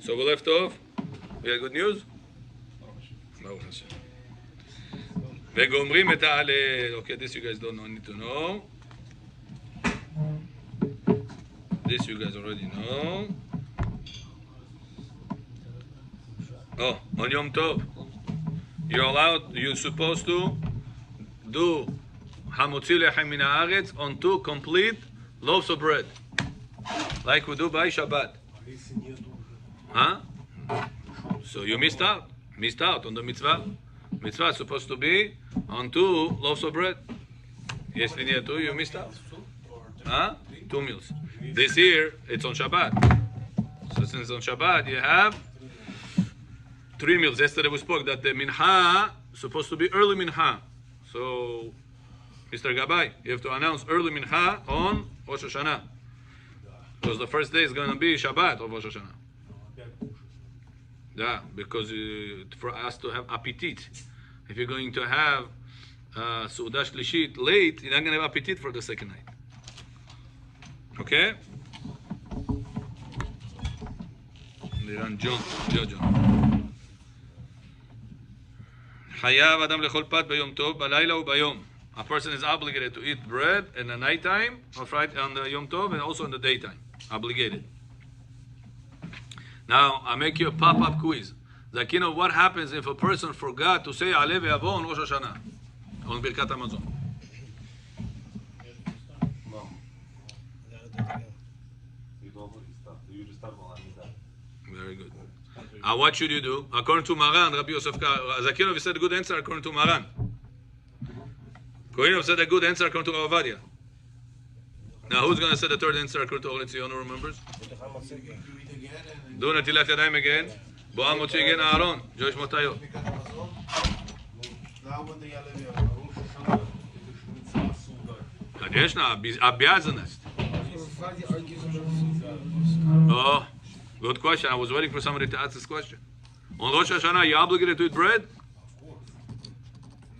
So we left off. We had good news? Baruch Hashem. וגומרים את ההלל. Okay, this you guys don't need to know. This you guys already know. Oh, on Yom Tov, you're supposed to do Hamotzi lechem min haaretz on 2 complete loaves of bread, like we do by Shabbat. Huh? So you missed out on the mitzvah. Mitzvah is supposed to be on 2 loaves of bread. Yes, linear 2, you missed out. Huh? 2 meals. This year, it's on Shabbat. So since on Shabbat, you have 3 meals. Yesterday we spoke that the mincha is supposed to be early mincha. So, Mr. Gabay, you have to announce early mincha on Rosh Hashana. Because the first day is going to be Shabbat of Rosh Hashana. Yeah, because for us to have appetit. If you're going to have Su'udah Shlishit late, you're not going to have appetit for the second night. Okay? Jojo. Hayav Adam lechol pat b'yom tov b'layla u'bayom. A person is obligated to eat bread in the nighttime, or Friday on the Yom Tov, and also in the daytime. Obligated. Now, I make you a pop-up quiz. Like, you know, what happens if a person forgot to say Aleh ve'avo on Rosh Hashana, on Birkat Hamazon? Very good. What should you do? According to Maran, Rabbi Yosef Zakirov said a good answer according to Maran. Kohenov said a good answer according to Rav Ovadia. Now, who's going to say the third answer according to Or Etzion? Who remembers? Do Netilat Yadayim again. Bo'am Motzi again. Aaron. Josh Motayo. Конечно, обязанность. Oh, good question. I was waiting for somebody to ask this question. On Rosh Hashanah, you obligated to eat bread?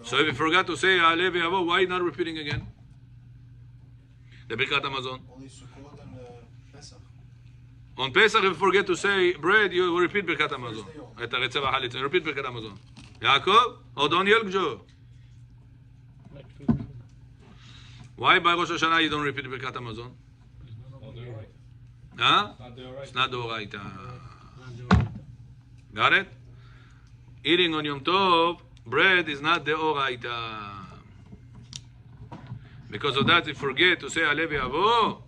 So if you forgot to say Aleh ve'avo, why not repeating again? The Birkat Hamazon. On Pesach, if you forget to say bread, you will repeat Birkat Hamazon. Et ha'retzev ha'chalitz, you repeat Birkat Hamazon. Yaakov, Odon Yelgjo. Why by Rosh Hashanah you don't repeat Birkat Hamazon? Huh? It's not Doraita. Got it? Eating on Yom Tov, bread is not Deoraita. Because of that, if you forget to say Aleh ve'avo,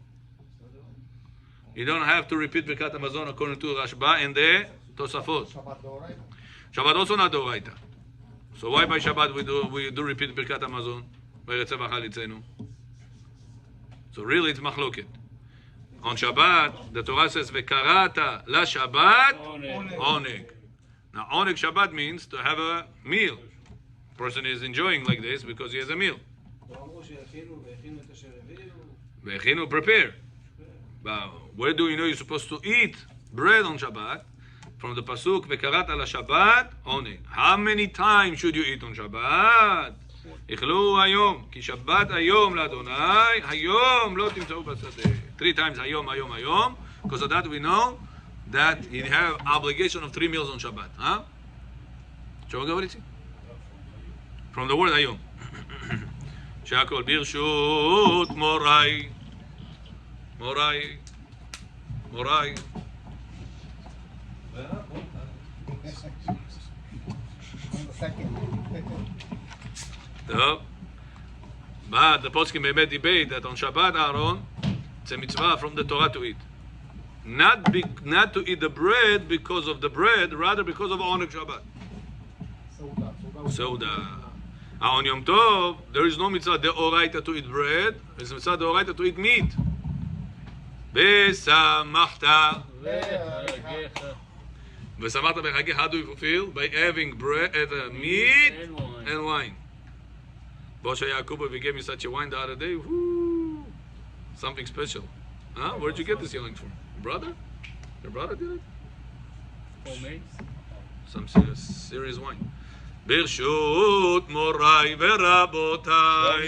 you don't have to repeat Birkat Hamazon according to Rashba and the Tosafot. Shabbat also not Doraita. So why by Shabbat we do repeat Birkat Hamazon? V'retzev ha'chalitzenu. So really it's machloket. On Shabbat, the Torah says, "Vekarata la Shabbat oneg." Now, oneg Shabbat means to have a meal. Person is enjoying like this because he has a meal. Ve'echinu, prepare. But where do you know you're supposed to eat bread on Shabbat? From the pasuk, "Vekarata la Shabbat oneg." How many times should you eat on Shabbat? איכלו היום, כי שבת היום לאדוני, היום לא תמצאו בשדה. 3 times היום. Because of that we know that you have obligation of 3 meals on Shabbat. Huh? Shall we go with it? From the word היום. שהכל ברשות מוריי. But the poskim may debate that on Shabbat, Aaron, it's a mitzvah from the Torah to eat. Not to eat the bread because of the bread, rather because of Oneg Shabbat. Soda. On Yom Tov, there is no mitzvah deoraita to eat bread. There is a mitzvah deoraita to eat meat. Besamachta. Besamachta b'chageh. How do you fulfill? By having bread, meat and wine. Moshe Yaakov gave me such a wine the other day. Whoo! Something special. Huh? Where'd you get this yelling from? Brother? Your brother did it? Homemade. Some serious wine. Birshut morai verabotai.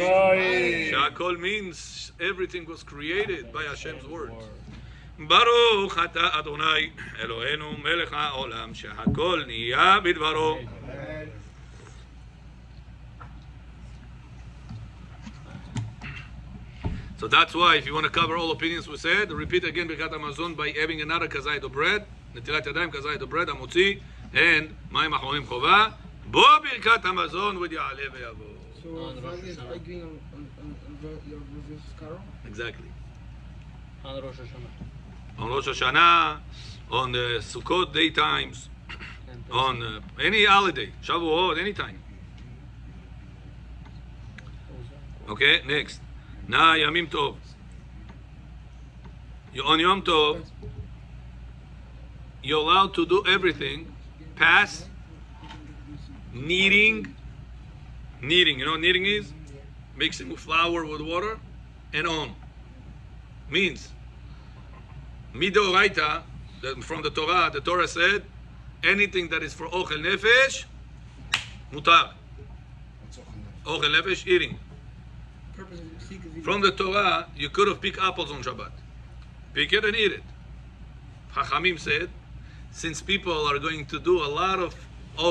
Shakol means everything was created by Hashem's word. ברוך אתה אדוני אלוהינו מלך העולם שהכל נהיה בדברו. So that's why if you want to cover all opinions we said, repeat again Birkat Hamazon by having another kazayit of bread, netilat yadayim kazayit of bread, hamotzi, and mayim achronim chova, bo Birkat Hamazon with ya'aleh ve'yavo. So Friday is like doing on your reverse carol? Exactly. On Rosh Hashana. On Rosh Hashana, on the Sukkot daytimes, on any holiday, Shavuot, anytime. Okay, next. Na Yamim Tov. On Yom Tov, you're allowed to do everything past kneading. Kneading, you know what kneading is? Mixing flour with water and on. Means, Midoraita, from the Torah said, anything that is for Ochel Nefesh, mutar. Ochel Nefesh, eating. From the Torah, you could have picked apples on Shabbat. Pick it and eat it. Chachamim said, since people are going to do a lot of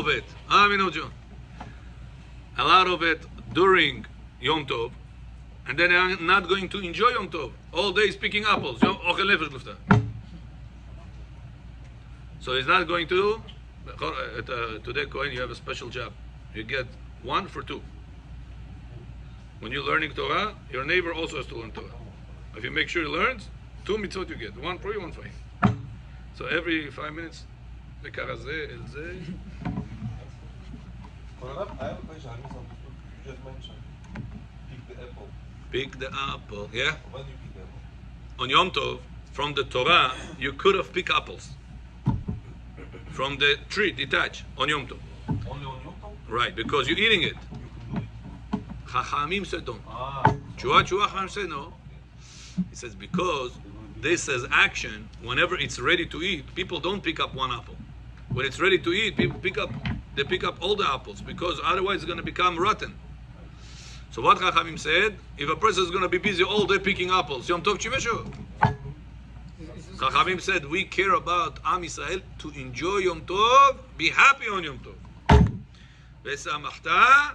it, a lot of it during Yom Tov, and then they're not going to enjoy Yom Tov. All day is picking apples. So he's not going to. Today, Kohen, you have a special job. You get 1 for 2. When you're learning Torah, your neighbor also has to learn Torah. If you make sure he learns, 2 mitzvot you get. 1 for you, 1 for him. So every 5 minutes, I have a question. You just mentioned pick the apple. pick the apple. Yeah? When you pick the apple? On Yom Tov, from the Torah, you could have picked apples. From the tree, detached, on Yom Tov. Only on Yom Tov? Right, because you're eating it. You can do it. Chachamim said don't. Ah. Chua Chacham said no. He says because this is action. Whenever it's ready to eat, people don't pick up 1 apple. When it's ready to eat, people pick up all the apples because otherwise it's going to become rotten. So what Chachamim said, if a person is going to be busy all day picking apples, Yom Tov Chiveshu. Chachamim said we care about Am Yisrael to enjoy Yom Tov, be happy on Yom Tov. Vesamachta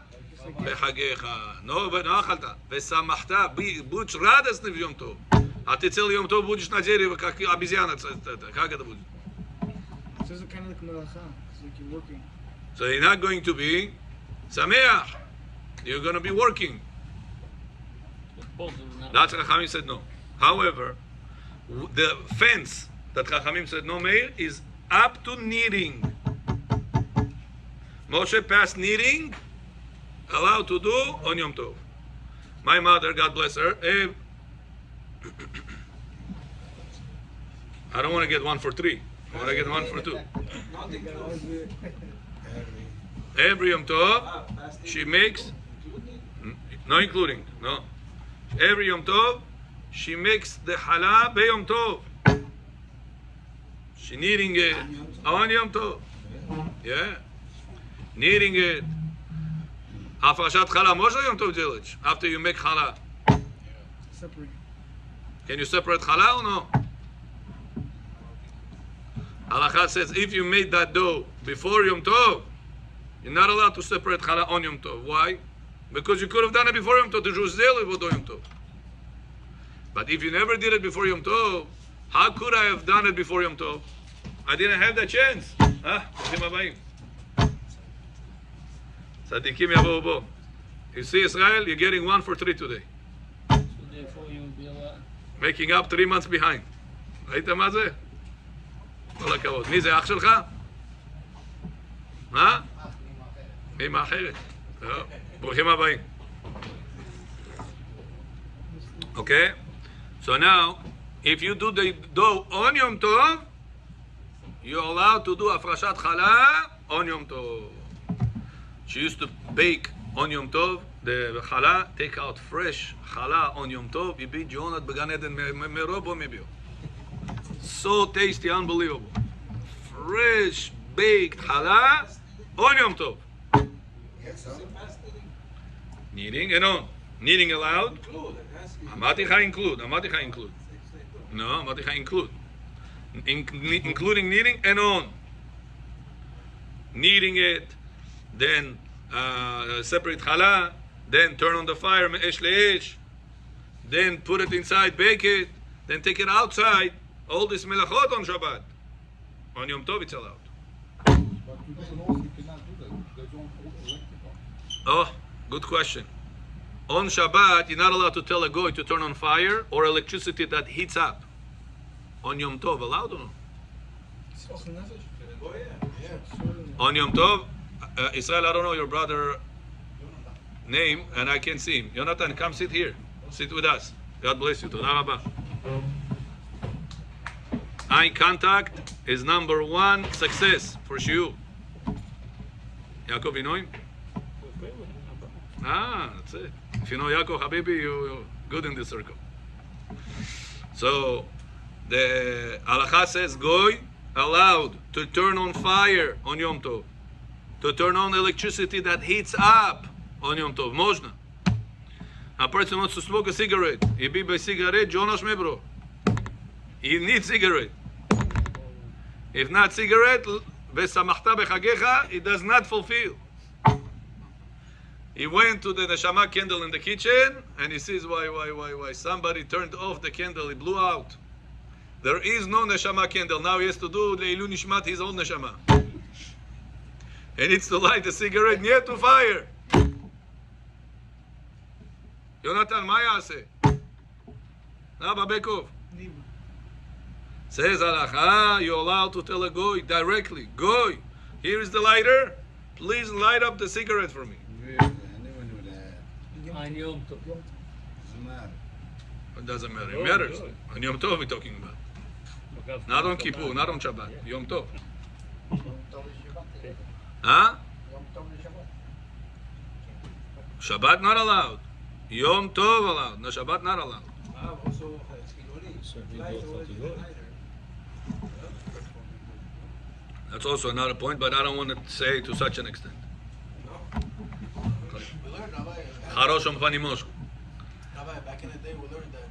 bechagecha. No אכלת. Vesamachta, будешь радостный в Yom Tov. А ты целый Yom Tov будешь на дереве, как обезьяна. Как это будет? So it's kind of like melacha. It's like you're working. So you're not going to be sameach. You're going to be working. That's Chachamim said no. However, the fence that Chachamim said no, Meir, is up to kneading. Moshe passed kneading, allowed to do on Yom Tov. My mother, God bless her, I don't want to get 1 for 3. I want to get 1 for 2. Every Yom Tov, she makes, no including, no. Every Yom Tov, she makes the challah be Yom Tov. She kneading it on Yom Tov. Yeah. Kneading it. Afrashat challah, Moshe Yom Tov делаешь. After you make challah. Separate. Can you separate challah or no? Halakha says if you made that dough before Yom Tov, you're not allowed to separate challah on Yom Tov. Why? Because you could have done it before Yom Tov. The Jews daily would do Yom Tov. But if you never did it before Yom Tov, how could I have done it before Yom Tov? I didn't have that chance. Huh? Tzadikim yavo bo. You see Israel, you're getting 1 for 3 today. So therefore you will be allowed. Making up 3 months behind. ראית מה זה? כל הכבוד. מי זה, אח שלך? מה? אמא אחרת. טוב, ברוכים הבאים. Okay? So now, if you do the dough on Yom Tov, you're allowed to do Afrashat Challah on Yom Tov. She used to bake on Yom Tov, the Challah, take out fresh Challah on Yom Tov, יביא ג'ונת בגן עדן מרובו מביאו. So tasty, unbelievable. Fresh baked Challah on Yom Tov. Kneading and on. Kneading allowed. אמרתי לך include. No, אמרתי לך include. including kneading and on. Kneading it, then separate challah, then turn on the fire, me'esh le'esh, then put it inside, bake it, then take it outside. All this melachot on Shabbat. On Yom Tov it's allowed. But you don't know you cannot do that. They don't electrical. Oh, good question. On Shabbat, you're not allowed to tell a goy to turn on fire or electricity that heats up. On Yom Tov, allowed or no? On Yom Tov, Israel, I don't know your brother name, and I can't see him. Jonathan, come sit here. Sit with us. God bless you. Toda Rabba. Eye contact is number one success for Shiur. Yaakov, you know him? That's it. If you know Yaakov Habibi, you're good in this circle. So, the halacha says, goy allowed to turn on fire on Yom Tov, to turn on electricity that heats up on Yom Tov. Można. A person wants to smoke a cigarette. He be by cigarette, Jonas Mebro. He needs cigarette. If not cigarette, v'samachta b'chagecha, it does not fulfill. He went to the neshama candle in the kitchen and he says, why? Somebody turned off the candle, it blew out. There is no neshama candle. Now he has to do leilu nishmat his own neshama. He needs to light the cigarette near to fire. Yonatan, מה יעשה? Rabba Bekov. Says halacha, you're allowed to tell a goy directly, goy, here is the lighter, please light up the cigarette for me. I never knew that. On Yom Tov. Doesn't matter. It doesn't matter, it matters. On Yom Tov we're talking about. Not on Kippur, not on Shabbat, Yom Tov. Huh? Shabbat not allowed. Yom Tov allowed. No, Shabbat not allowed. That's also another point, but I don't want to say to such an extent. Rabbi, back in the day, we learned that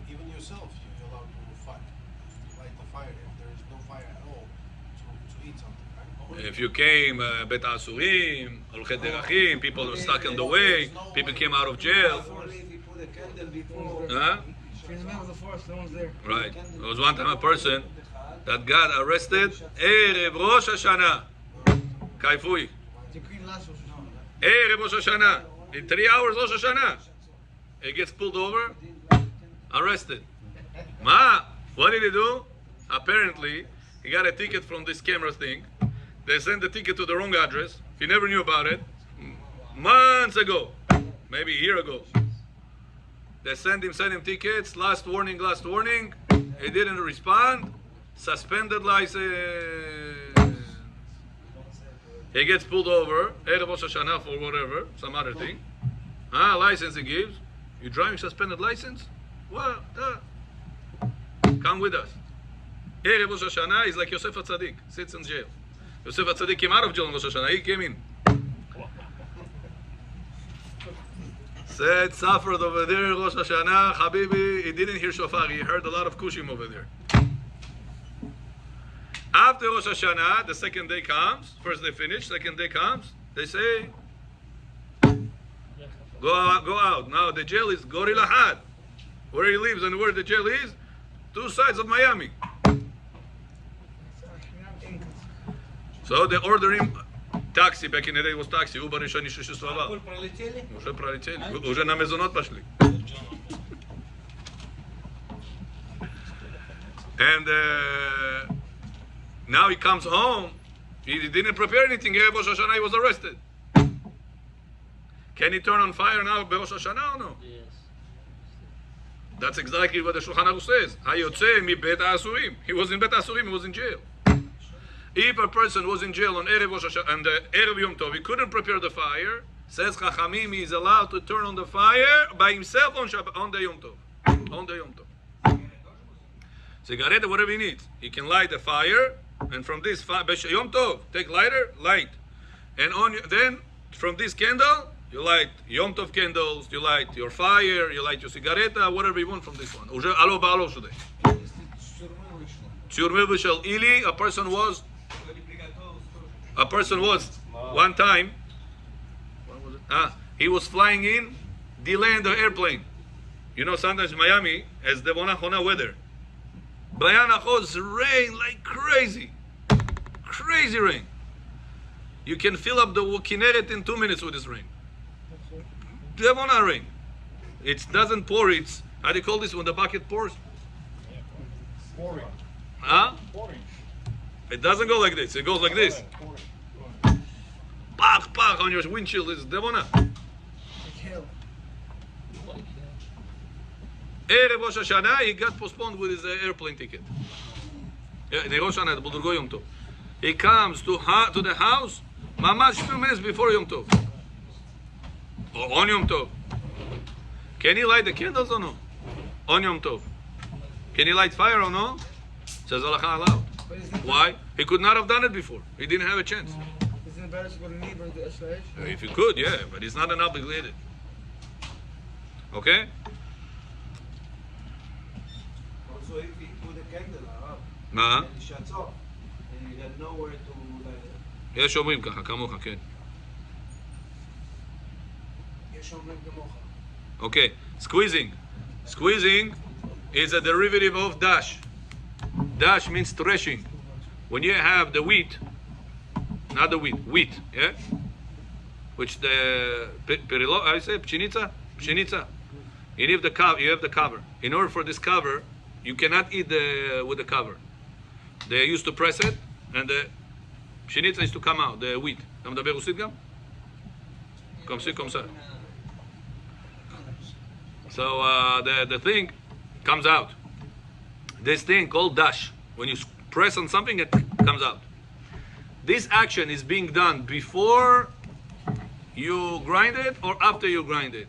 even yourself, you're allowed to light the fire if there is no fire at all to eat something, right? If you came, Bet Asurim, Olchet Derachim, people were stuck on the way, people came out of jail. Only if you put a candle before. Huh? If you're in the middle of the forest, no one's there. Right. There was one time a person that got arrested, Erev Rosh Hashana, Kaifui. The green last was on. Erev Rosh Hashana, in 3 hours Rosh Hashana. He gets pulled over, arrested. Ma, what did he do? Apparently, he got a ticket from this camera thing. They sent the ticket to the wrong address. He never knew about it. Months ago, maybe a year ago. They sent him tickets, last warning. He didn't respond. Suspended license. He gets pulled over, Erev Rosh Hashana for whatever, some other thing. License he gives. You driving suspended license? Well, come with us. Erev Rosh Hashana is like Yosef HaTzadik, sits in jail. Yosef HaTzadik came out of jail in Rosh Hashana, he came in. Said, suffered over there, Rosh Hashana, Habibi, he didn't hear shofar, he heard a lot of kushim over there. After Rosh Hashanah, the second day comes, first day finished, second day comes, they say, go out. Now the jail is Gori Lahad, where he lives and where the jail is, 2 sides of Miami. So they order him taxi, back in the day it was taxi, Uber решение существовало. Уже пролетели, уже на мезонот пошли. And now he comes home, he didn't prepare anything, Rosh Hashanah he was arrested. Can he turn on fire now by Rosh Hashanah or no? Yes. That's exactly what the Shulchan Aruch says. Hayotze mi bet ha'asurim. He was in bet ha'asurim, he was in jail. If a person was in jail on Erev Rosh Hashanah and Erev Yom Tov, he couldn't prepare the fire, says Chachamim, he is allowed to turn on the fire by himself on Shabbat, on the Yom Tov. On the Yom Tov. Cigarette, whatever he needs. He can light the fire, and from this fire, Yom Tov, take lighter, light. And then, from this candle, you light Yom Tov candles, you light your fire, you light your cigarette, whatever you want from this one. Уже ало бало сюда. Tzur Shel Ili, a person was one time, what was it? He was flying in, delaying the airplane. You know, sometimes Miami has the Hona weather. Bayanachos rain like crazy. Crazy rain. You can fill up the Kinneret in 2 minutes with this rain. Devona rain. It doesn't pour, it's, how do you call this when the bucket pours? Pouring. Huh? Pouring. It doesn't go like this, it goes like this. Pach, pach on your windshield, it's Devona. Erev Rosh Hashana, he got postponed with his airplane ticket. The Rosh Hashana, the Budurgo Yom Tov. He comes to the house, mamash 2 minutes before Yom Tov. Or on Yom Tov. Can he light the candles or no? On Yom Tov. Can he light fire or no? Says Allah allowed. Why? He could not have done it before. He didn't have a chance. Isn't it better to go to Nibra to Eshlash? If he could, yeah, but he's not an obligated. Okay? Also, if you put a candle up מה? and it shuts off, and you got nowhere to light it. יש אומרים ככה, כמוך, כן. יש אומרים כמוך. Okay, squeezing. Squeezing is a derivative of dash. Dash means threshing. When you have the wheat, not the wheat, yeah? Which the perilo, I say pshenica, pshenica. You have the cover. In order for this cover, you cannot eat with the cover. They used to press it, and the pshenica used to come out, the wheat. אתה מדבר רוסית גם? comme ça. So the thing comes out. This thing called dash. When you press on something, it comes out. This action is being done before you grind it or after you grind it.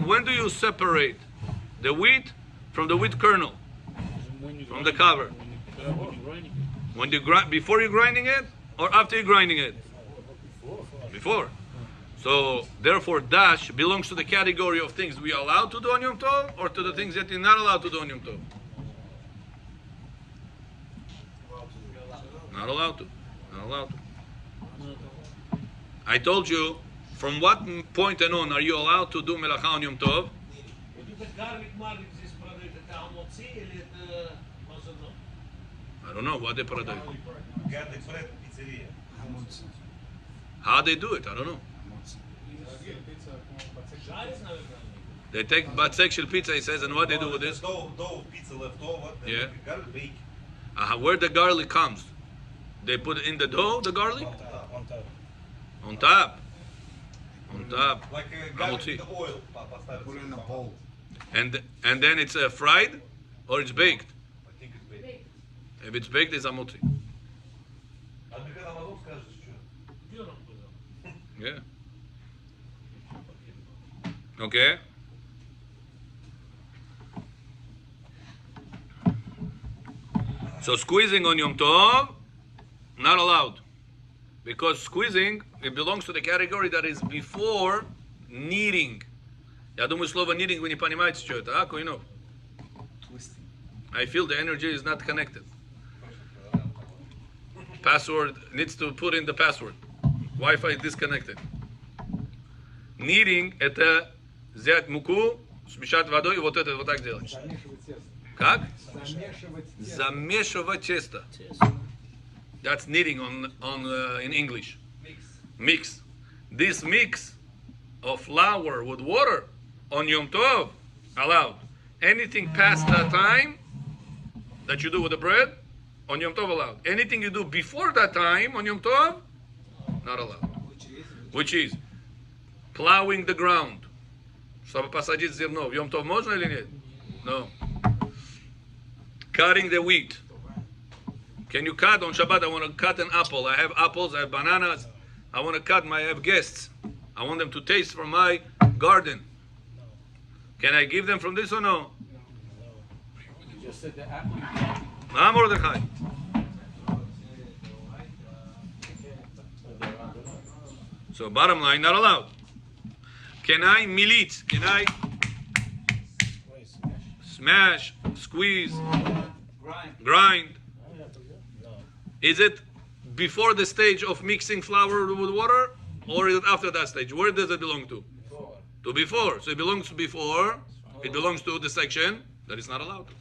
When do you separate the wheat from the wheat kernel? From the cover. When you grind, before you're grinding it or after you're grinding it? Before. So therefore, dash belongs to the category of things we are allowed to do on Yom Tov, or to the things that you're not allowed to do on Yom Tov. Not allowed to. Not allowed to. I told you, from what point and on are you allowed to do melacha on Yom Tov? I don't know what they produce. How they do it, I don't know. They take batzek shel pizza, he says, and what they do with this? Dough, pizza left over, then Yeah. garlic bake. Where the garlic comes? They put it in the dough, the garlic? On top. On top. On top. Like garlic Hamotzi. in the oil. поставить. Put it in a bowl. And then it's fried or it's baked? I think it's baked. If it's baked, it's amotzi. А ты когда Амазон скажешь, что? Yeah. Okay. So squeezing on Yom Tov, not allowed. Because squeezing, it belongs to the category that is before kneading. Я думаю, слово kneading вы не понимаете, что это, а, Коинов? I feel the energy is not connected. Password, needs to put in the password. Wi-Fi is disconnected. Kneading, это взять муку, смешать водой и вот это вот так делать. Замешивать тесто. Как? Замешивать тесто. Замешивать тесто. That's kneading in English. Mix. This mix of flour with water on Yom Tov, allowed. Anything past that time that you do with the bread, on Yom Tov allowed. Anything you do before that time on Yom Tov, not allowed. Which is plowing the ground. Чтобы посадить зерно. В Йом Тов можно или нет? No. Cutting the wheat. Can you cut on Shabbat? I want to cut an apple. I have apples, I have bananas. I want to cut I have guests. I want them to taste from my garden. Can I give them from this or no? You just said the apple. Mordechai. So bottom line, not allowed. Can I militz? Can I smash squeeze, grind. Is it before the stage of mixing flour with water, or is it after that stage? Where does it belong to? To before. So it belongs to before. It belongs to the section that is not allowed to.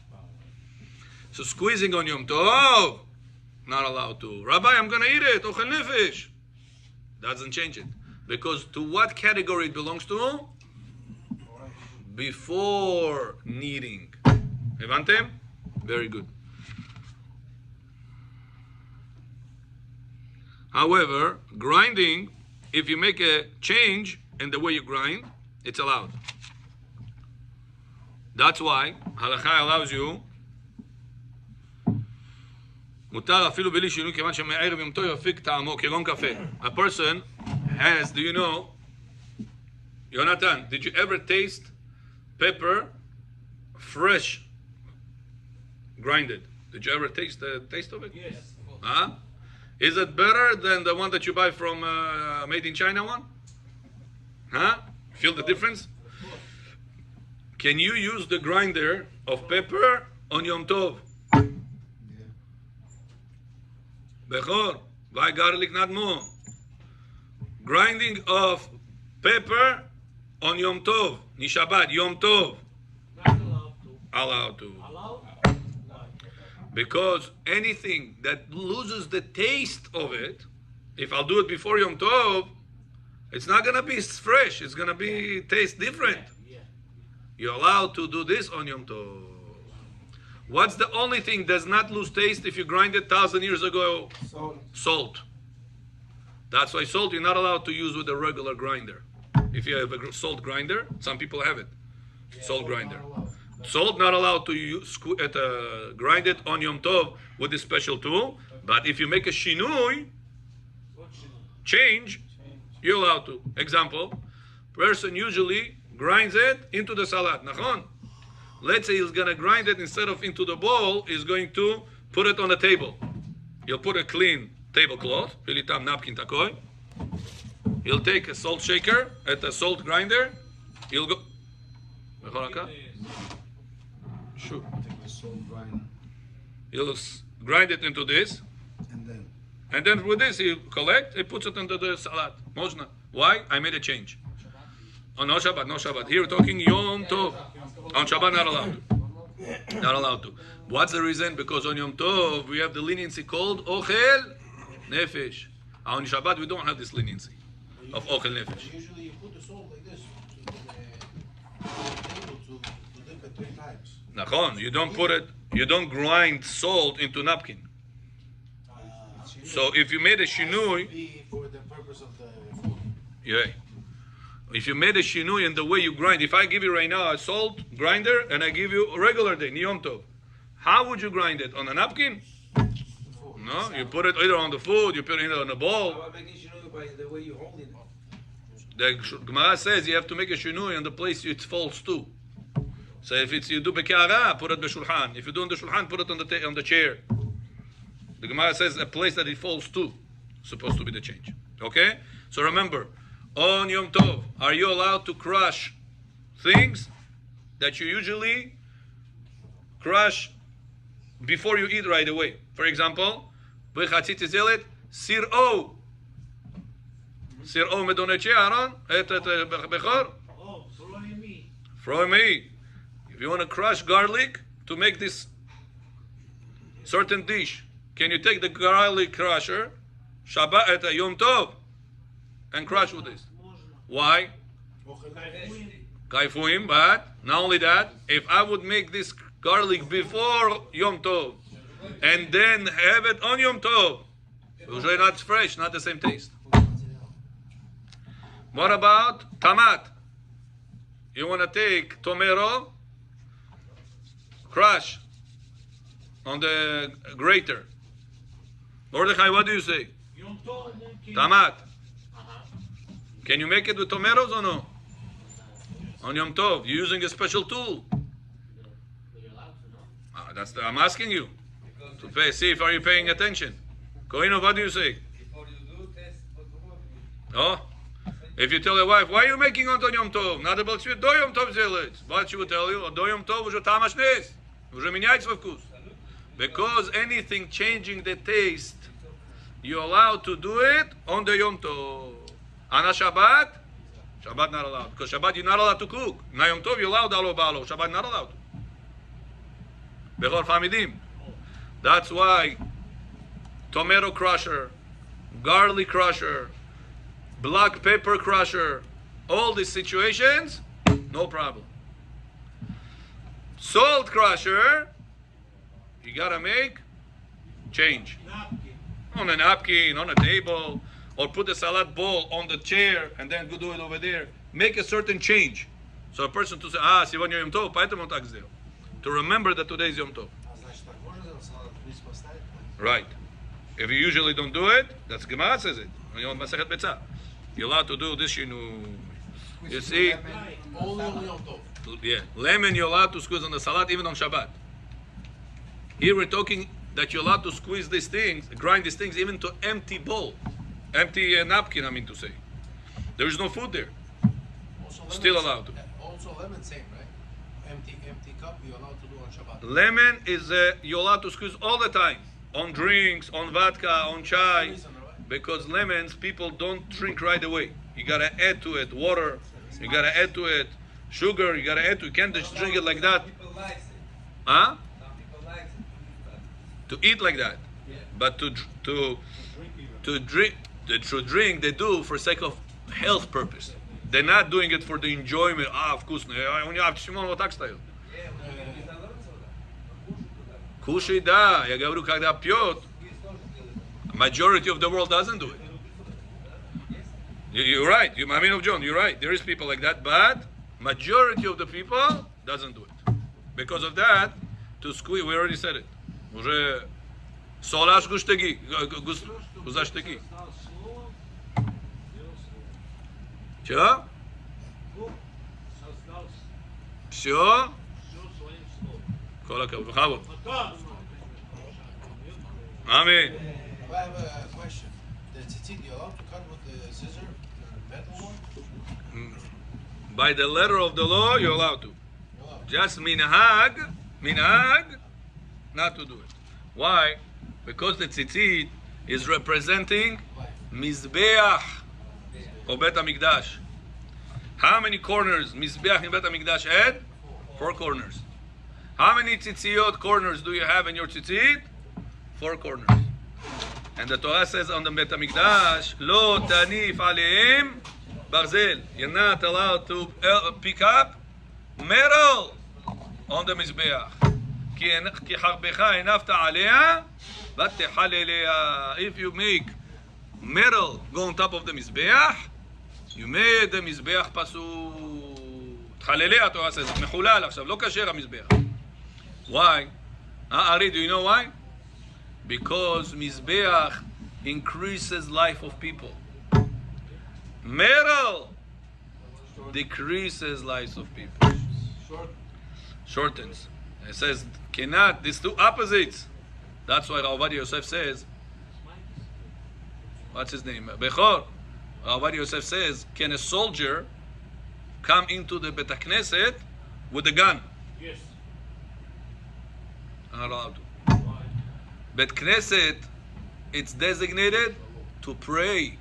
So squeezing on Yom Tov, not allowed to. Rabbi, I'm going to eat it. Ochel nefesh. Doesn't change it. Because to what category it belongs to? Before kneading. Evantem? Very good. However, grinding, if you make a change in the way you grind, it's allowed. That's why halakha allows you מותר אפילו בלי שינוי כיוון שמערב יום טוב יפיק טעמו כגון קפה. A person has, do you know, Jonathan, did you ever taste pepper fresh grinded? Did you ever taste the taste of it? Yes. Huh? Is it better than the one that you buy from made in China one? Huh? Feel the difference? Can you use the grinder of pepper on Yom Tov? Bechor, why garlic not more? Grinding of pepper on Yom Tov, Nishabat, Yom Tov. Not allowed to. Allowed to. Allowed? Because anything that loses the taste of it, if I'll do it before Yom Tov, it's not going to be fresh. It's going to be taste different. Yeah. You're allowed to do this on Yom Tov. What's the only thing does not lose taste if you grind it 1,000 years ago? Salt. That's why salt you're not allowed to use with a regular grinder. If you have a salt grinder, some people have it. Salt grinder. Salt not allowed to use, grind it on Yom Tov with a special tool. But if you make a shinui, change, you're allowed to. Example, person usually grinds it into the salad. Nachon. Let's say he's going to grind it instead of into the bowl, he's going to put it on the table. He'll put a clean tablecloth, napkin takoy. He'll take a salt shaker at a salt grinder. He'll go. Sure. He'll grind it into this. And then with this, he collect, he puts it into the salad. Mojna. Why? I made a change. Oh, no Shabbat, no Shabbat. Here we're talking Yom Tov. On Shabbat, not allowed to. Not allowed to. What's the reason? Because on Yom Tov, we have the leniency called Ochel Nefesh. On Shabbat, we don't have this leniency of Ochel Nefesh. Usually you put the salt like this to the table to dip it 3 times. Nachon, you don't grind salt into napkin. So if you made a shinui, Be for the purpose of the food. yeah. If you made a shinui in the way you grind, if I give you right now a salt grinder and I give you a regular day, Yom Tov, how would you grind it? On a napkin? No, you put it either on the food, you put it on a bowl. How about making shinui by the way you hold it? The Gemara says you have to make a shinui on the place it falls to. So if it's you do bekiara, put it b'shulchan. If you do on the shulchan, put it on the chair. The Gemara says a place that it falls to, supposed to be the change. Okay? So remember, on Yom Tov, are you allowed to crush things that you usually crush before you eat right away? For example, sir'o. Sir'o medoneche Aaron, bechor. Oh, Solomon. From me. If you want to crush garlic to make this certain dish, can you take the garlic crusher, Shabbat at Yom Tov, and crush with this? Why? Kaifuim, but not only that, if I would make this garlic before Yom Tov and then have it on Yom Tov, usually not fresh, not the same taste. What about tamat? You want to take tomato, crush on the grater. Mordechai, what do you say? Tamat. Can you make it with tomatoes or no? On Yom Tov, you're using a special tool. I'm asking you to pay. See if are you paying attention. Koino, what do you say? Oh, if you tell your wife, why are you making on Yom Tov? Not about you. Do Yom Tov zelit. What she would tell you? Do Yom Tov is a tamashnis. Уже меняет свой вкус. Because anything changing the taste, you're allowed to do it on the Yom Tov. On a Shabbat, Shabbat not allowed. Because Shabbat you're not allowed to cook. Na Yom Tov you're allowed alo balo. Shabbat not allowed. Bechor Famidim. That's why tomato crusher, garlic crusher, black pepper crusher, all these situations, no problem. Salt crusher, you gotta make change. On a napkin, on a table, or put a salad bowl on the chair and then go do it over there. Make a certain change. So a person to say, сегодня Yom Tov, поэтому так сделал. To remember that today is Yom Tov. А значит, так можно сделать салат рис поставить? Right. If you usually don't do it, that's Gemara says it. You're allowed to do this, you know. You see, Only on Yom Tov. yeah, lemon you're allowed to squeeze on the salad even on Shabbat. Here we're talking that you're allowed to squeeze these things, grind these things even to empty bowl, empty napkin. I mean to say, there is no food there. Also Still lemon, allowed to. Also lemon same, right? Empty cup you're allowed to do on Shabbat. Lemon is you're allowed to squeeze all the time on drinks, on vodka, on chai, Reason, right? because lemons people don't drink right away. You gotta add to it water. You gotta add to it sugar. You gotta add to it. You can't just drink it like that. People like it. Huh? Some people like it. To eat like that, but to drink they do for sake of health purpose. They're not doing it for the enjoyment. Вкусно. У него Шимон вот так стоял. Кушай, да. Я говорю, когда пьет, majority of the world doesn't do it. You're right. You Mamin of John. You're right. There is people like that, but majority of the people doesn't do it. Because of that, to squeeze, we already said it. Уже солаш гуштеги, гузаштеги. Че? Все? Колокол. Аминь. I have a question. The tzitzit, you allowed to cut with the scissor, the metal one? By the letter of the law, you're allowed to. You're allowed. Just minhag, not to do it. Why? Because the tzitzit is representing mizbeach of Bet HaMikdash. How many corners mizbeach in Bet HaMikdash had? 4 corners. How many tzitziyot corners do you have in your tzitzit? 4 corners. And the Torah says on the Bet HaMikdash, Lo tanif aleim barzel. You're not allowed to pick up metal on the mizbeach. כי חרבך הנפת עליה ותחל אליה. If you make metal go on top of the מזבח, you made the מזבח פסול. תחללי, התורה says, מחולל עכשיו, לא כשר המזבח. Why? Ari, do you know why? Because מזבח increases life of people. Metal decreases lives of people. Shortens. It says, cannot, these two opposites. That's why Rav Yosef says, what's his name? Bechor. Rav Yosef says, can a soldier come into the Bet HaKnesset with a gun? Yes. Not allowed to. Bet Knesset, it's designated to pray,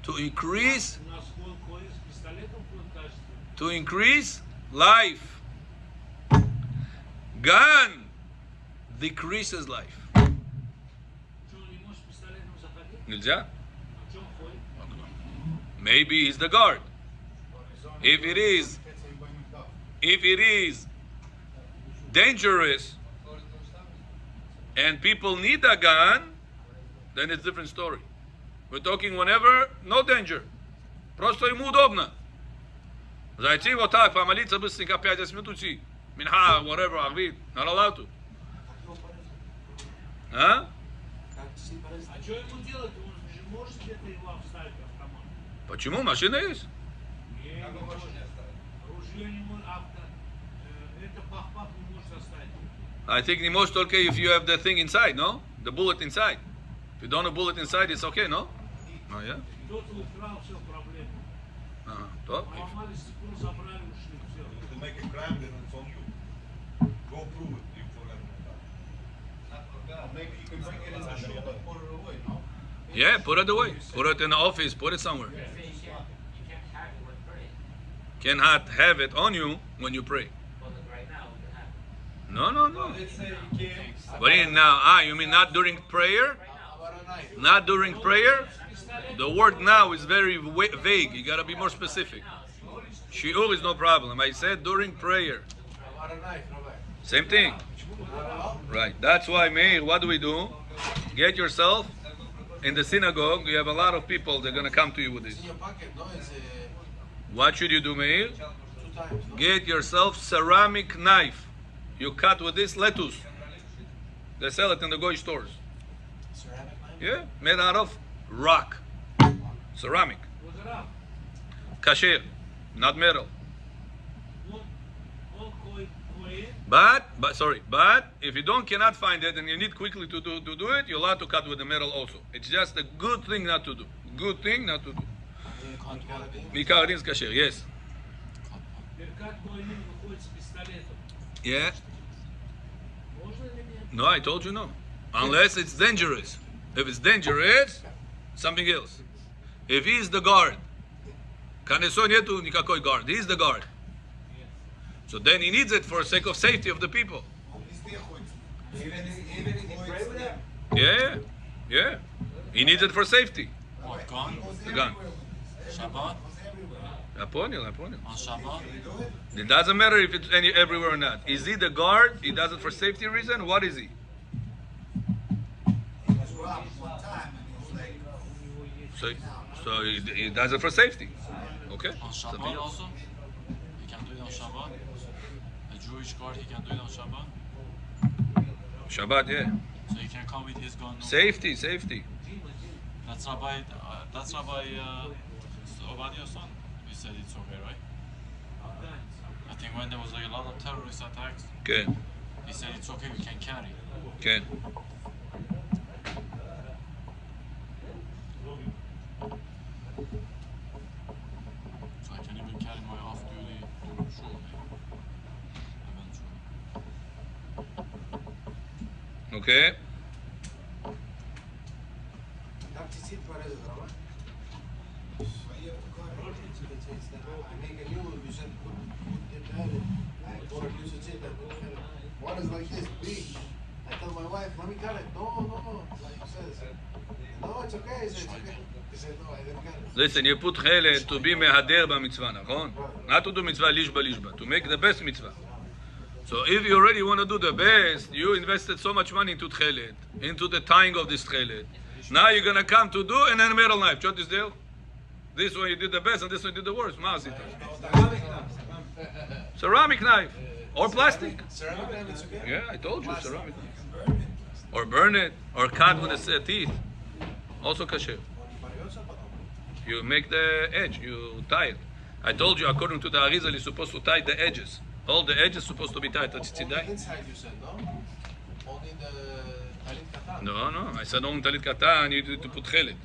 to increase, У нас вон ходит с пистолетом в качестве. to increase life. Gun decreases life. Что, он не может с пистолетом заходить? Нельзя? А что он ходит? Maybe he's the guard. If it is dangerous and people need a gun, then it's a different story. We're talking whenever, no danger. Просто ему удобно. Зайти вот так, помолиться быстренько 5-10 минут уйти. Минха, whatever, Арвид. Not allowed to. А? А что ему делать? Он же может где-то его вставить в автомат? Почему? Машина есть. Не, не может. Ружье не может, это пах-пах не может оставить. I think не может только if you have the thing inside, no? The bullet inside. If you don't have a bullet inside, it's okay, no? Oh, yeah? Кто-то украл, все, проблема. То. Поломали стекло, забрали, ушли, все. To make a crime, then it's on you. Go prove it. If, for Maybe you can bring it in the shul and put it away, no? Yeah, put it away. Put it in the office. Put it somewhere. You can't have it when praying. Cannot have it on you when you pray. But right now, we can have it. No. Let's say you can't. What do you mean now? You mean not during prayer? About a night. Not during prayer? The word now is very vague. You gotta be more specific. Shiur is no problem. I said during prayer. About a night, Rabbi. Same thing. Right. That's why, Meir, what do we do? Get yourself in the synagogue. You have a lot of people. They're gonna come to you with this. It's in your pocket, no? It's What should you do, Meir? 2 times, no? Get yourself ceramic knife. You cut with this lettuce. They sell it in the goy stores. Ceramic knife? Yeah, made out of rock. Ceramic. Was it up? Kasher, not metal. Won't go in. But if you cannot find it and you need quickly to do it, you're allowed to cut with the metal also. It's just a good thing not to do. Good thing not to do. Mikar din is kasher, yes. ברכת כהנים בחוץ פיסטלטו. Yeah. можно или нет? No, I told you no. Unless it's dangerous. If it's dangerous, something else. If he's the guard, Kaneso nету никакой guard. He's the guard. So then he needs it for the sake of safety of the people. Even if you pray with them? Yeah. He needs it for safety. What, gun? The gun. Shabbat? Laponil. On Shabbat? It doesn't matter if it's everywhere or not. Is he the guard? He does it for safety reason? What is he? So he does it for safety. Okay? On Something Shabbat else. also? He can do it on Shabbat? A Jewish guard, he can do it on Shabbat? Shabbat, yeah. So he can come with his gun? No? Safety. That's Rabbi Obadiah's son. He said it's okay, right? I think when there was like a lot of terrorist attacks, Okay. he said it's okay, we can carry. Okay. So I can even carry my off-duty shul eventually. Okay. Darf die Zeit war es, Rabbi? I make a new, you said put it there. I bought a new tzit. One is like this, big. I tell my wife, let me cut it. No, like he says. No, it's okay. He said, it's okay. He said, no, I didn't cut it. Listen, you put chelet to be mehader b'mitzvah, נכון? Not to do mitzvah lishba, to make the best mitzvah. So if you already want to do the best, you invested so much money into chelet, into the tying of this chelet. Now you're going to come to do and then metal knife. What is deal? This one you did the best and this one you did the worst. Ceramic knife. Or plastic. Ceramic knife, it's okay? Yeah, I told you, ceramic knife. Or burn it, or cut with the teeth. Also kasher. You make the edge, you tie it. I told you, according to the Arizal, you're supposed to tie the edges. All the edges supposed to be tied. Only inside you said, no? Only the talit katan. No. I said only talit katan, you need to put chelet.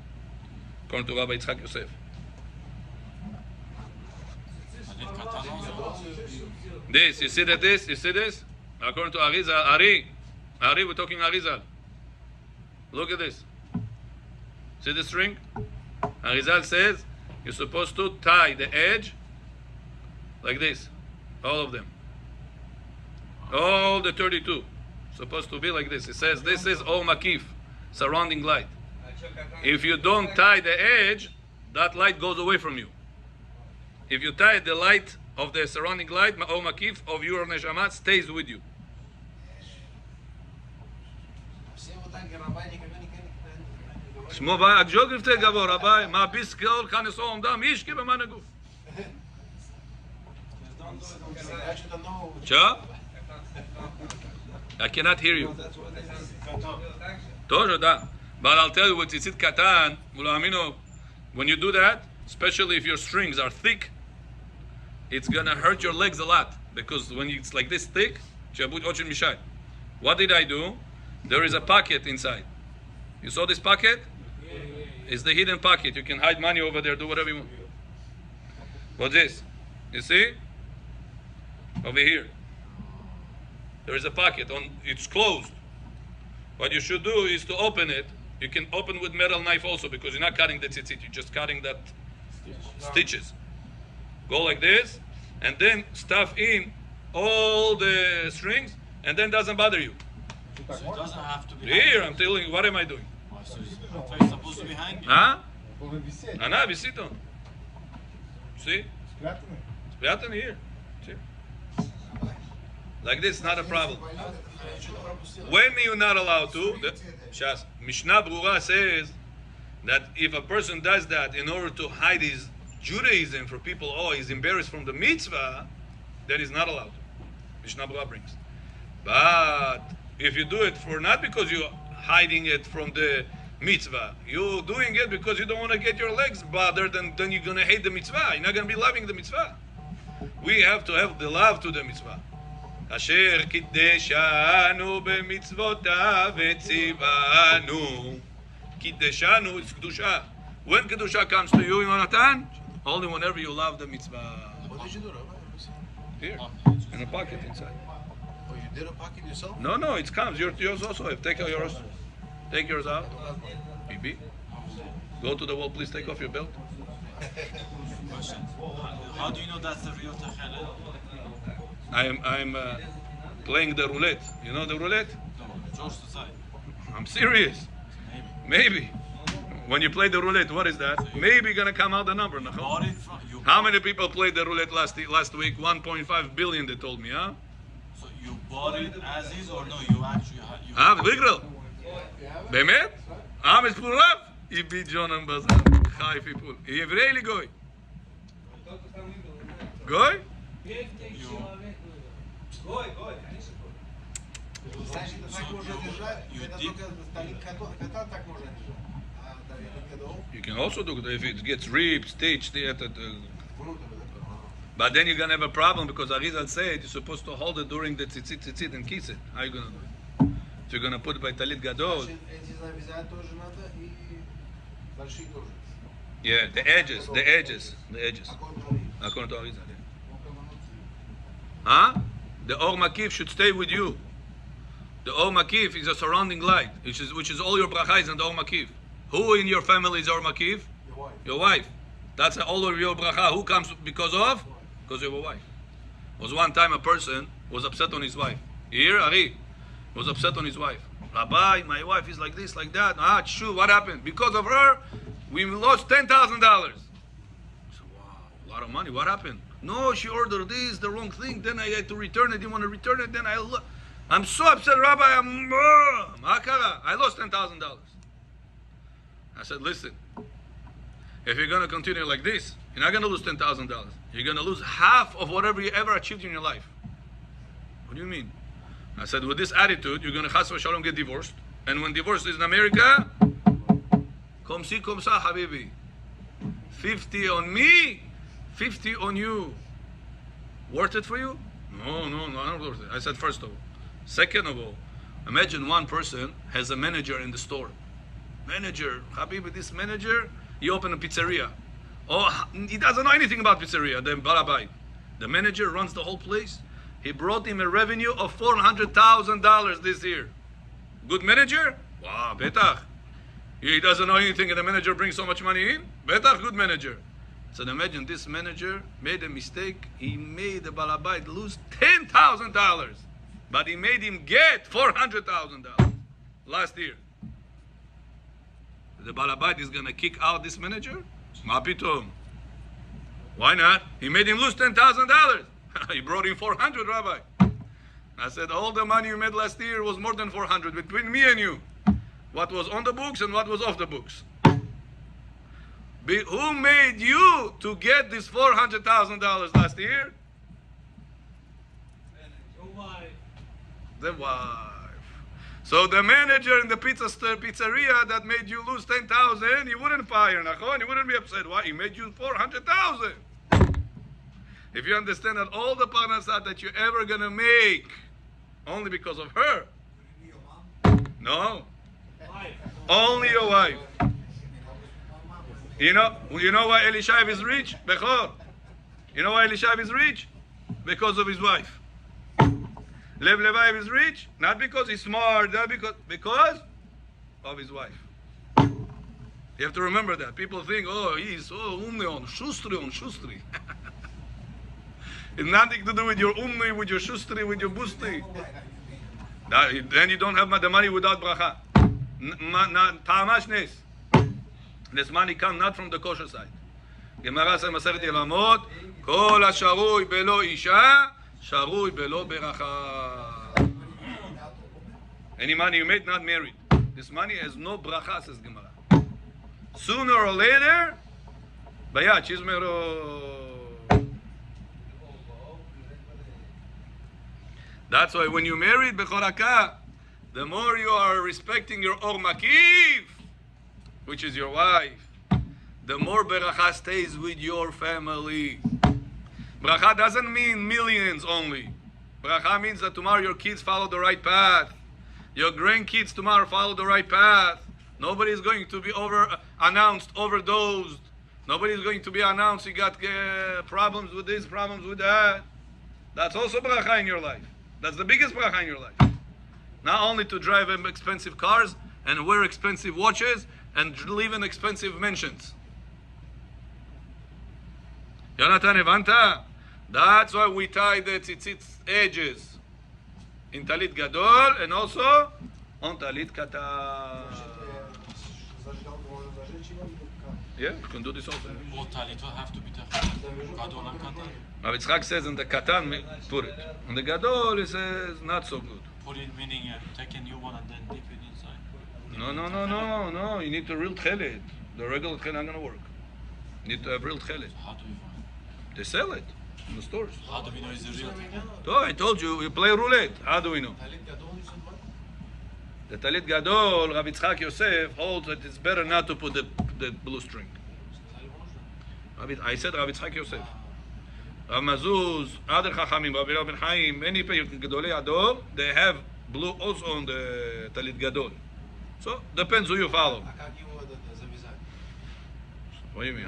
According to Rabbi Yitzchak Yosef. Talit katan also? This, you see this? According to Arizal, Ari, we're talking Arizal. Look at this. See the string? Arizal says you're supposed to tie the edge like this. All of them. All the 32. Supposed to be like this. It says this is all makif, surrounding light. If you don't tie the edge, that light goes away from you. If you tie the light of the surrounding light, all makif of your neshama stays with you. שמו בא, הג'וגרפטי גבור, הבא, מה ביסקול, כנסו עומדם, אישקי במה נגוף. Sure? I cannot hear you. But I'll tell you with tzitzit katan, when you do that, especially if your strings are thick, it's gonna hurt your legs a lot. Because when it's like this thick, what did I do? There is a pocket inside. You saw this pocket? It's the hidden pocket. You can hide money over there, do whatever you want. What's this? You see? Over here. There is a pocket. It's closed. What you should do is to open it. You can open with metal knife also because you're not cutting the tzitzit. You're just cutting that stitches. Go like this, and then stuff in all the strings, and then doesn't bother you. So it doesn't have to be. Here, I'm telling you, what am I doing? Oh, so it's supposed to be hanging. Huh? Come visete. Ana, visito. See? Spratane. Spрятан here. See? Like this, not a problem. When you're not allowed to, Shas, Mishnah Brura says that if a person does that in order to hide his Judaism for people, oh, he's embarrassed from the mitzvah, then he's not allowed to. Mishnah Brura brings. But if you do it for not because you're hiding it from the mitzvah, you're doing it because you don't want to get your legs bothered, and then you're going to hate the mitzvah. You're not going to be loving the mitzvah. We have to have the love to the mitzvah. אשר קידשנו במצוותיו וציוונו. קידשנו is קדושה. When kedusha comes to you, Yonatan, only whenever you love the mitzvah. What did you do, Rabbi? Here, in a pocket inside. Oh, you did a pocket yourself? No, it comes. Yours also. Take yours. Take yours out. Bibi. Go to the wall, please take off your belt. Question. How do you know that's the real Techelet? I'm playing the roulette. You know the roulette? No, George Sazai. I'm serious. Maybe. When you play the roulette, what is that? Maybe gonna come out the number. You bought it from you. How many people played the roulette last week? 1.5 billion, they told me, huh? So you bought it as is, or no? You actually had. You בגלל. באמת? עם מספורף? איבי ג'ונן בזן. חי פיפול. היא עברי לי גוי. גוי? Значит, так можно держать, это только старик кота так можно держать. А старик You can also do it if it gets ripped, stitched, внутрь. but then you're gonna have a problem because Arizal said you're supposed to hold it during the tzitzit and kiss it. How are you gonna do it? If you're gonna put it by talit gadol. Эти завязать тоже надо и большие тоже. Yeah, the edges. According to Arizal. Yeah. Huh? The Or Makif should stay with you. The Or Makif is a surrounding light, which is all your brachas and the Or Makif. Who in your family is Or Makif? Your wife. Your wife. That's all of your bracha. Who comes because of? Because of your wife. Was one time a person was upset on his wife. Here, Ari was upset on his wife. Rabbi, my wife is like this, like that. Shoo, what happened? Because of her, we lost $10,000. I said, wow, a lot of money. What happened? No, she ordered this, the wrong thing. Then I had to return it. Didn't want to return it. Then I'm so upset, Rabbi. I lost $10,000. I said, listen, if you're going to continue like this, you're not going to lose $10,000. You're going to lose half of whatever you ever achieved in your life. What do you mean? I said, with this attitude, you're going to chas v'shalom get divorced. And when divorce is in America, kom si kom sa, habibi. 50 on me, 50 on you. Worth it for you? No, not worth it. I said, first of all. Second of all, imagine one person has a manager in the store. Manager, habibi, this manager, he opened a pizzeria. Oh, he doesn't know anything about pizzeria, the balabai. The manager runs the whole place. He brought him a revenue of $400,000 this year. Good manager? Wow, betach. He doesn't know anything and the manager brings so much money in? Betach, good manager. So imagine this manager made a mistake. He made the balabait lose $10,000. But he made him get $400,000 last year. The balabait is going to kick out this manager? Ma pitom. Why not? He made him lose $10,000. He brought in 400, Rabbi. I said, all the money you made last year was more than 400 between me and you. What was on the books and what was off the books. Who made you to get this $400,000 last year? The wife. So the manager in the pizzeria that made you lose 10,000, he wouldn't fire, Nachon. He wouldn't be upset. Why? He made you 400,000. If you understand that all the parnasah that you're ever gonna make, only because of her. No. Only your wife. You know why Elishav is rich? Bechor. You know why Elishav is rich? Because of his wife. Lev Levayev is rich, not because he's smart, not because of his wife. You have to remember that. People think, oh, he's umne on shustri. It's nothing to do with your umne, with your shustri, with your busti. Then you don't have the money without bracha. Ta'amash nes. This money comes not from the kosher side. Gemara says Masechet Yelamot, Kol hasharui belo isha, sharui belo beracha. Any money you made, not married. This money has no bracha, says Gemara. Sooner or later, Baya Chizmero. That's why when you married Bechoraka, the more you are respecting your Or Makiv, which is your wife, the more Beracha stays with your family. Bracha doesn't mean millions only. Bracha means that tomorrow your kids follow the right path. Your grandkids tomorrow follow the right path. Nobody is going to be overdosed. Nobody is going to be announced, you got problems with this, problems with that. That's also bracha in your life. That's the biggest bracha in your life. Not only to drive expensive cars and wear expensive watches and live in expensive mansions. Jonathan, Evanta? That's why we tie the tzitzit edges in talit gadol and also on talit katan. Yeah, you can do this also. Both talit will have to be there. Gadol and katan. Rav Yitzchak says in the katan, put it. On the gadol, he says not so good. Put it meaning take a new one and then dip it inside. No. You need the real tchelet. The regular tchelet not going to work. You need to have real tchelet. How do we find? They sell it in the stores. How do we know it's the real thing? So I told you, you play roulette. How do we know? The talit gadol, Rav Yitzchak Yosef holds that it's better not to put the blue string. I said Rav Yitzchak Yosef. Rav Mazuz, other Chachamim, Rav Yirah ben Chaim, many Gedolei Ador, they have blue also on the talit gadol. So depends who you follow. What do you mean?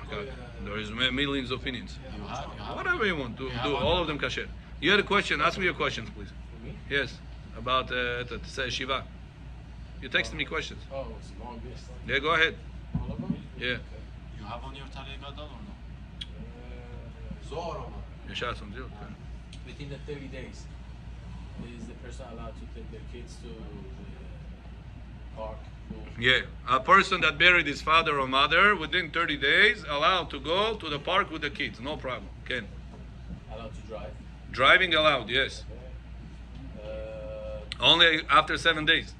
There is millions of opinions. You have Whatever you want to do, all of them kasher. You had a question. Ask me your questions, please. Yes, about the Shiva. You texted me questions. Oh, it's a long list. Yeah, go ahead. All of them? Yeah. You have on your talit gadol or no? Zohar. Yeshas on zero. Within the 30 days, is the person allowed to take their kids to the park? Yeah, a person that buried his father or mother within 30 days allowed to go to the park with the kids, no problem. Ken. Allowed to drive? Driving allowed, yes. Only after 7 days.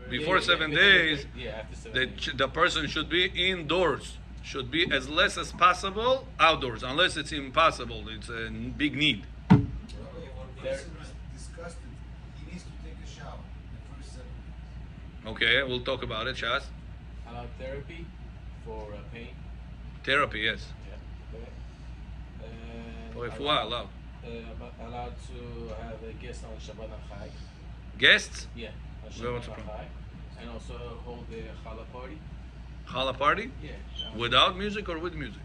Before 7 days, after 7 days. the person should be indoors. Should be as less as possible outdoors, unless it's impossible. It's a big need. Disgusted. He needs to take a shower the first 7 days. Okay, we'll talk about it, Shas. Allowed therapy for pain? Therapy, yes. Yeah. Okay. For refuah, allowed. Allowed to have a guest on Shabbat and Chag? Guests? Yeah, on Well, what's Shabbat the and Chag. And also hold the challah party? Challah party? Yeah. Without music or with music?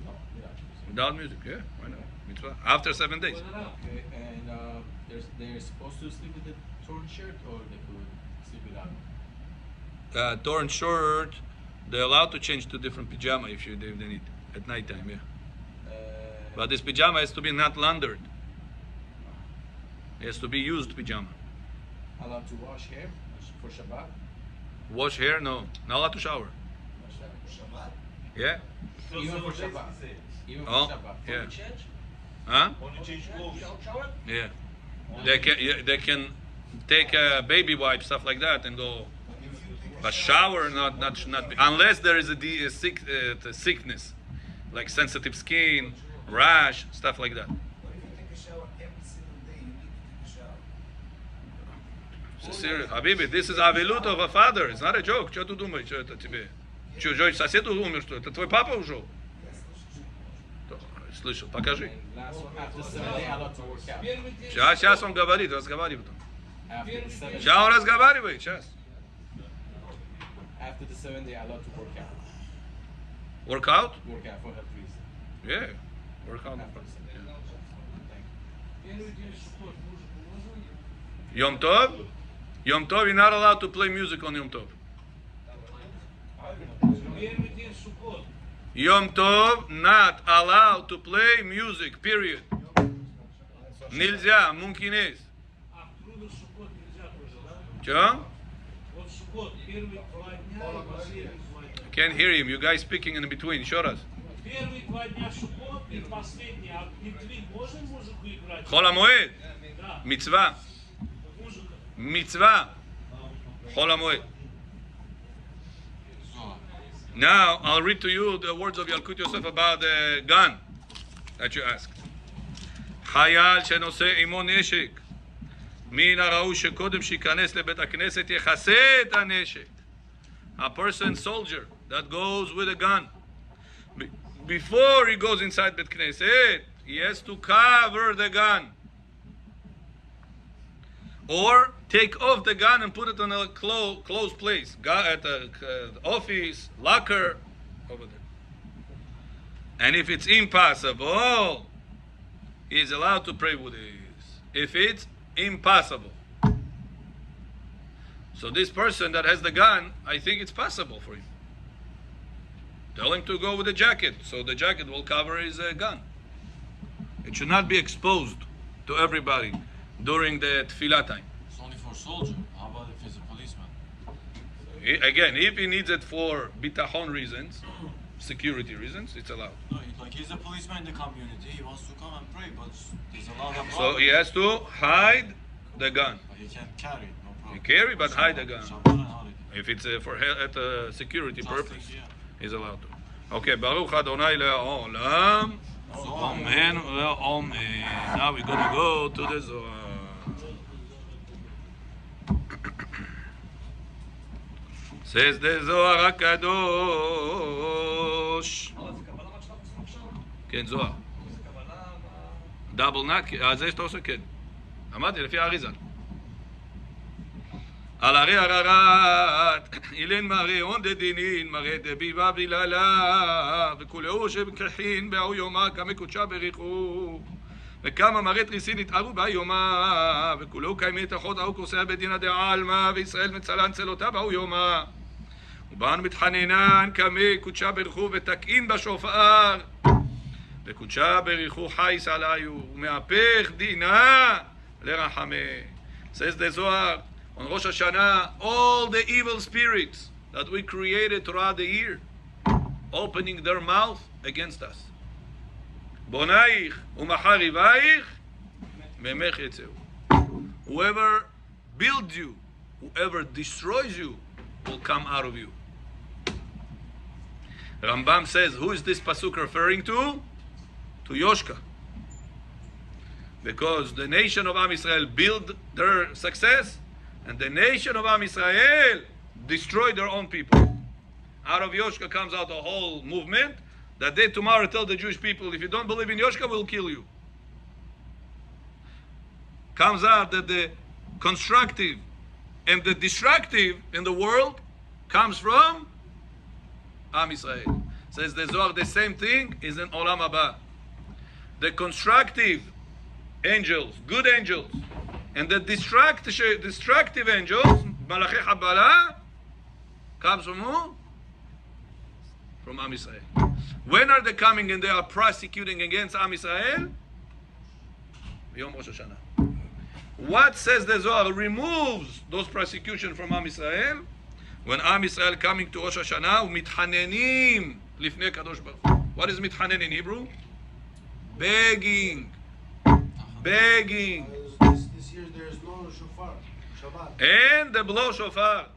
No, without music. Without music, yeah. Why not? Mitzvah. After 7 days. Okay, and they're supposed to sleep with a torn shirt or they could sleep without? Torn shirt, they're allowed to change to different pajama if they need at nighttime, yeah. But this pajama has to be not laundered. It has to be used pajama. Allowed to wash hair for Shabbat? Wash hair? No. Not allowed to shower. Shabbat? Yeah? Even for Shabbat? Even for Oh, Shabbat? yeah. Change? Huh? Only change clothes. Shower? Yeah. They can take baby wipes, stuff like that, and go. But shower, not unless there is a sickness, like sensitive skin, rash, stuff like that. What if you take a shower every single day? You need to take a shower. It's serious. Habibi, this is avilut of a father. It's not a joke. Что ты думаешь, что это тебе? Чужой сосед умер, что это твой папа ушел? Слышал, покажи. And last one, after 7 days, allowed to work out. Сейчас он говорит, разговаривает. After the 7 Сейчас он разговаривает, сейчас. After the 7 days, allowed to work out. Work out? Work out for health reasons. Yeah. Work out. After the 7 days. Thank you. Yom Tov? Yom Tov, you're not allowed to play music on Yom Tov. Yom Tov, not allowed to play music, period. Нельзя, мумкинес. Что? I can't hear him. You guys speaking in between. Еще раз. חול המועד. מצווה. מצווה. חול המועד. Now, I'll read to you the words of Yalkut Yosef about the gun that you asked. חייל שנושא עמו נשק, מן הראוי שקודם שיכנס לבית הכנסת יחסה את הנשק. A person, soldier, that goes with a gun. Before he goes inside Bet Knesset, he has to cover the gun. Or take off the gun and put it in a closed place. At the office, locker, over there. And if it's impossible, he is allowed to pray with this. If it's impossible. So this person that has the gun, I think it's possible for him. Tell him to go with a jacket, so the jacket will cover his gun. It should not be exposed to everybody during the tefillah time. It's only for soldier. How about if he's a policeman? Again, if he needs it for bitachon reasons, security reasons, it's allowed. No, like he's a policeman in the community. He wants to come and pray, but there's a lot of So he has to hide the gun. But he can't carry it, no problem. He carry, but hide the gun. Shabbat and holiday. If it's for at a security purpose, Justice, yeah. he's allowed to. Okay, Baruch Adonai le'olam. Zohar. Amen le'omen. Now we're gonna go to the Zohar. Says the Zohar HaKadosh. כן, זוהר. דאבל נאק, זה שאתה עושה כן. אמרתי, לפי האריזה. על הרי הררת, אילן מראה עונדה דינין, מראה דביבה בלעלה, וכולהו שבכחין באו יומה, כמה קודשה בריחו, וכמה מראה תריסין התארו בה יומה, וכולהו קיימי תחות אהו כוסיה בדינה דעלמה, וישראל מצלן צלותה באו יומה. ובאן מתחננן כמה קודשה בריחו, ותקעין בשופר, וקודשה בריחו חייס עליו, ומהפך דינה לרחמה. Says the Zohar, on Rosh Hashana, all the evil spirits that we created throughout the year, opening their mouth against us. Bonaich umacharivaich memech yetzeu. Whoever builds you, whoever destroys you, will come out of you. Rambam says, who is this pasuk referring to? To Yoshka. Because the nation of Am Yisrael built their success, and the nation of Am Yisrael destroyed their own people. Out of Yoshka comes out a whole movement that they tomorrow tell the Jewish people, if you don't believe in Yoshka, we'll kill you. Comes out that the constructive and the destructive in the world comes from Am Yisrael. Says the Zohar, the same thing is in Olam Haba. The constructive angels, good angels, and the destructive angels, Malachi Habbalah, comes from who? From Am Yisrael. When are they coming and they are prosecuting against Am Yisrael? Yom Rosh Hashana. What says the Zohar removes those prosecutions from Am Yisrael? When Am Yisrael coming to Rosh Hashana, mitchanenim lifnei Kadosh Baruch Hu. What is mitchanen in Hebrew? Begging. Begging. This year there is no shofar, Shabbat. And the blow shofar.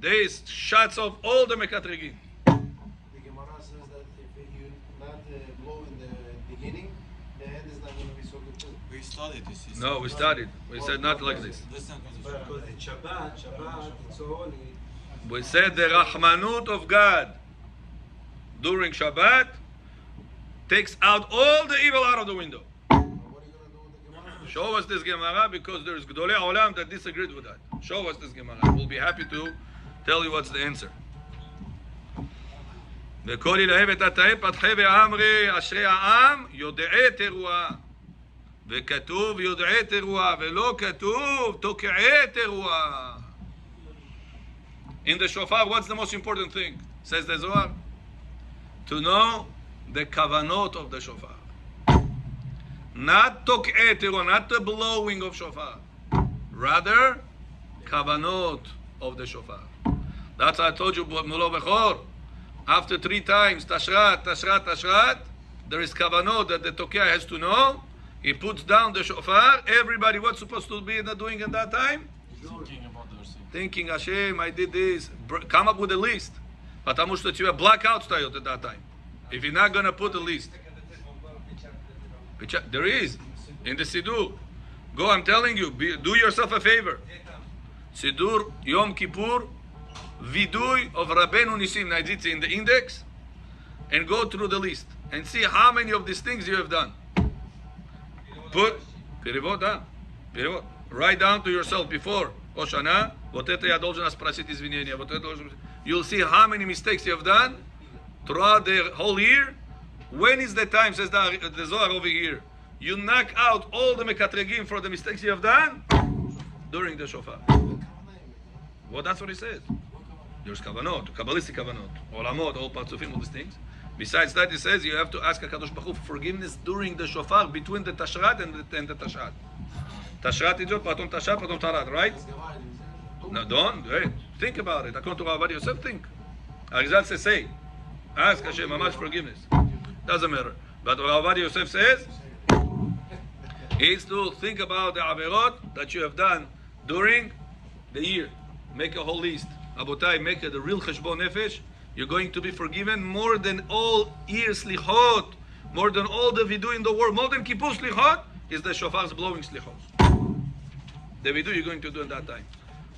There is shots of all the mekatregim. The Gemara says that if you not blow in the beginning, the end is not going to be so good too. We studied this. No, we studied. We said not like this. Listen to this. Because it's Shabbat, it's only. We said the Rahmanut of God during Shabbat takes out all the evil out of the window. What are you going to do with the Gemara? Show us this Gemara because there's Gdolei Olam that disagreed with that. Show us this Gemara. We'll be happy to tell you what's the answer. וכל ילהב את התאי פתחי ואמרי אשרי העם יודעי תרועה וכתוב יודעי תרועה, ולא כתוב תוקעי תרועה. In the shofar, what's the most important thing? Says the Zohar. To know the kavanot of the shofar. Not tok'eh teruah, not the blowing of shofar. Rather, kavanot of the shofar. That's why I told you, Mulo Bechor, after 3 times, tashrat, tashrat, tashrat, there is kavanot that the tok'eh has to know. He puts down the shofar. Everybody, what's supposed to be doing at that time? Thinking about their sin. Thinking, Hashem, I did this. Come up with a list. Потому что тебе blackout стоит at that time. If you're not going to put a list. There is. In the Siddur. Go, I'm telling you. Do yourself a favor. Siddur, Yom Kippur, Vidui of Rabbeinu Nisim Naiditzi in the index. And go through the list. And see how many of these things you have done. Put, перевод. Write down to yourself before Rosh Hashana. Вот это я должен спросить извинения. Вот это должен... You'll see how many mistakes you have done throughout the whole year. When is the time, says the Zohar over here, you knock out all the mekatregim for the mistakes you have done during the shofar. Well, that's what he says. There's kavanot, kabbalistic kavanot, olamot, all parzufim, all these things. Besides that, he says you have to ask HaKadosh Baruch Hu for forgiveness during the shofar, between the tashrat and the tashrat. Tashrat is patom tashrat, patom tarat, right? No, don't. Hey, think about it. According to Rabbi yourself, think. Arizal says, say. Ask Hashem, how much forgiveness? Doesn't matter. But Rabbi Yosef says, is to think about the averot that you have done during the year. Make a whole list. Abotai, make it a real cheshbon nefesh. You're going to be forgiven more than all year slichot, more than all the vidu in the world, more than kippur slichot, is the shofar's blowing slichot. The vidu you're going to do at that time.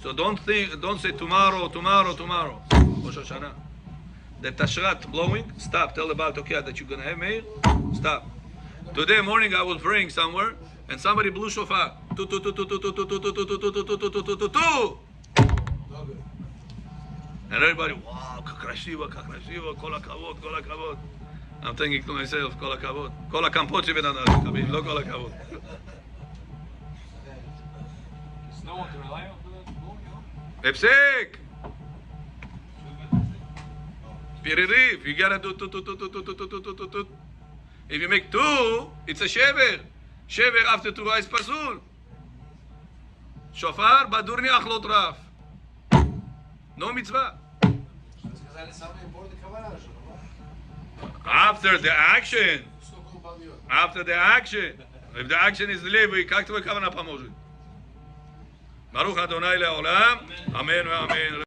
So don't say tomorrow. Rosh Hashana. The tashrat blowing, stop. Tell the Baal Tokiyah that you're going to have meir. Stop. Today morning I was praying somewhere and somebody blew shofar. Tu. And everybody, wow, kakrashiva, kol hakavod. I'm thinking to myself, kol hakavod. Kol hakampot sheben anad, lo kol hakavod. There's no one to rely on for that. Epsek! Piririv, you gotta do tu. If you make 2, it's a shever. Shever after 2 is pasul. Shofar, badurni achlot raf. No mitzvah. After the action. If the action is delivery, как твой кавана поможет? Baruch Adonai le'olam. Amen.